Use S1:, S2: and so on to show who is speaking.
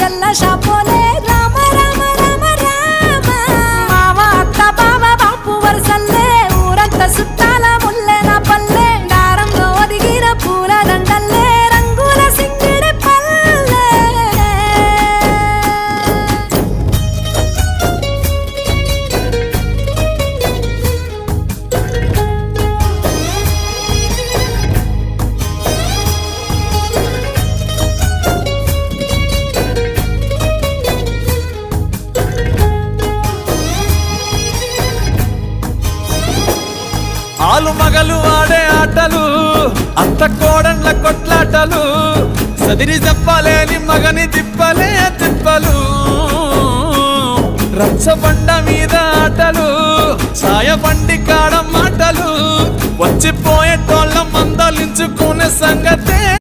S1: జల్ల షాపోలే రామ రామ రామ రామ మామ అత్త బావ బాపు వరసల్లే ఊరంతా సుట్టాల ముల్లె నా పల్లె దారంలో ఒదిగిన పూల దండల్లే రంగుల సింగిడి పల్లె
S2: ఆలు మగలు ఆడే ఆటలు అత్త కోడళ్ళ కొట్లాటలు సదిరి చెప్పలేని మగని తిప్పలే తిప్పలు రచ్చబండ మీద ఆటలు సాయబండి కాడ మాటలు వచ్చిపోయేటోళ్ళ మందలించుకునే సంగతే